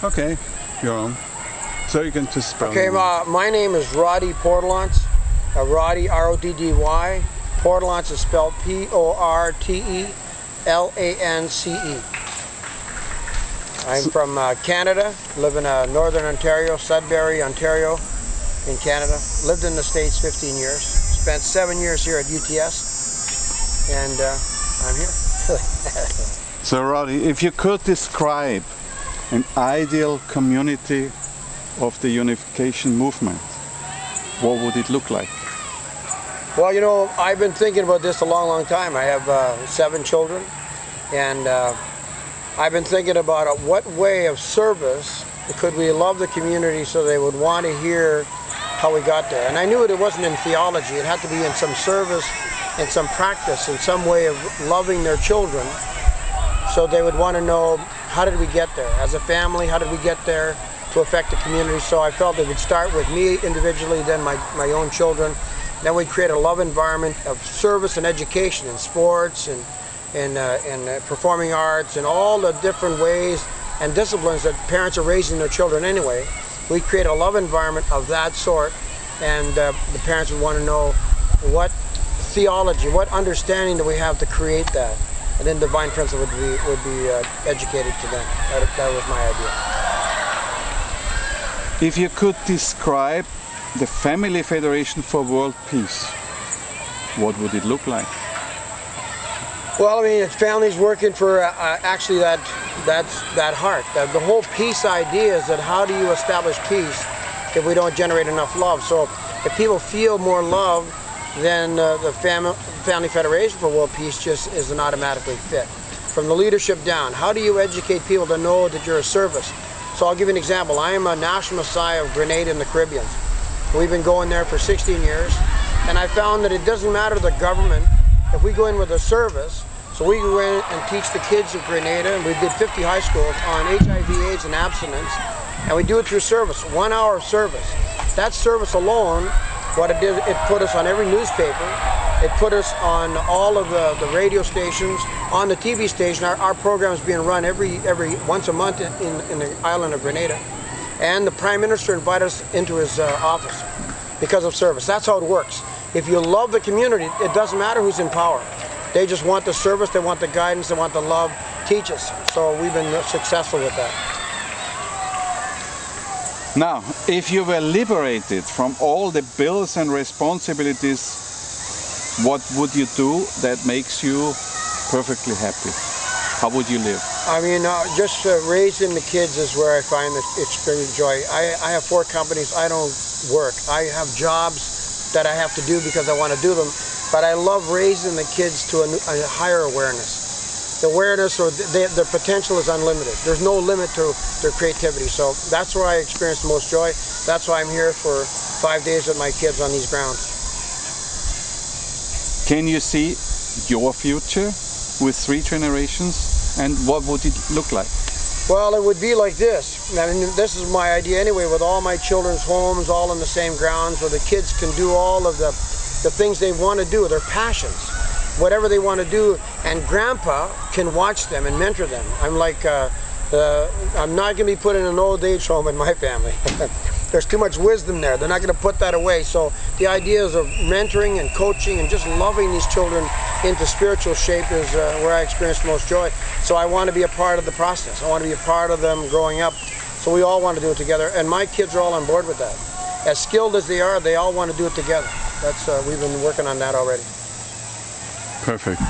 Okay, you're on. So you can just spell. Okay, my name is Roddy Portelance. Roddy, R-O-D-D-Y. Portelance is spelled P-O-R-T-E-L-A-N-C-E. I'm from Canada, live in Northern Ontario, Sudbury, Ontario, in Canada. Lived in the States 15 years. Spent 7 years here at UTS, and I'm here. So Roddy, if you could describe an ideal community of the unification movement, what would it look like? Well, you know, I've been thinking about this a long time. I have 7 children, and I've been thinking about what way of service could we love the community so they would want to hear how we got there. And I knew it wasn't in theology. It had to be in some service, in some practice, in some way of loving their children, so they would want to know, how did we get there? As a family, how did we get there to affect the community? So I felt it would start with me individually, then my own children. Then we'd create a love environment of service and education and sports and performing arts and all the different ways and disciplines that parents are raising their children anyway. We create a love environment of that sort, and the parents would want to know what theology, what understanding do we have to create that, and then divine principle would be educated to them. That was my idea. If you could describe the Family Federation for World Peace, what would it look like? Well, I mean, it's families working for actually that heart. The whole peace idea is that how do you establish peace if we don't generate enough love? So if people feel more love, then the Family Federation for World Peace just is an automatically fit. From the leadership down, how do you educate people to know that you're a service? So I'll give you an example. I am a National Messiah of Grenada in the Caribbean. We've been going there for 16 years, and I found that it doesn't matter the government. If we go in with a service, so we go in and teach the kids of Grenada, and we did 50 high schools on HIV/AIDS and abstinence, and we do it through service, 1 hour of service. That service alone, what it did, it put us on every newspaper, it put us on all of the radio stations, on the TV station. Our program is being run every once a month in the island of Grenada. And the Prime Minister invited us into his office because of service. That's how it works. If you love the community, it doesn't matter who's in power. They just want the service, they want the guidance, they want the love. Teach us. So we've been successful with that. Now, if you were liberated from all the bills and responsibilities, what would you do that makes you perfectly happy? How would you live? I mean, just raising the kids is where I find the extreme joy. I have 4 companies. I don't work. I have jobs that I have to do because I want to do them, but I love raising the kids to a higher awareness. The awareness or their potential is unlimited. There's no limit to their creativity. So that's where I experience the most joy. That's why I'm here for 5 days with my kids on these grounds. Can you see your future with 3 generations? And what would it look like? Well, it would be like this. I mean, this is my idea anyway, with all my children's homes, all on the same grounds, where the kids can do all of the things they want to do, their passions, whatever they want to do, and Grandpa can watch them and mentor them. I'm like, I'm not going to be put in an old age home in my family. There's too much wisdom there. They're not going to put that away. So the ideas of mentoring and coaching and just loving these children into spiritual shape is where I experience the most joy. So I want to be a part of the process. I want to be a part of them growing up. So we all want to do it together. And my kids are all on board with that. As skilled as they are, they all want to do it together. That's we've been working on that already. Perfect.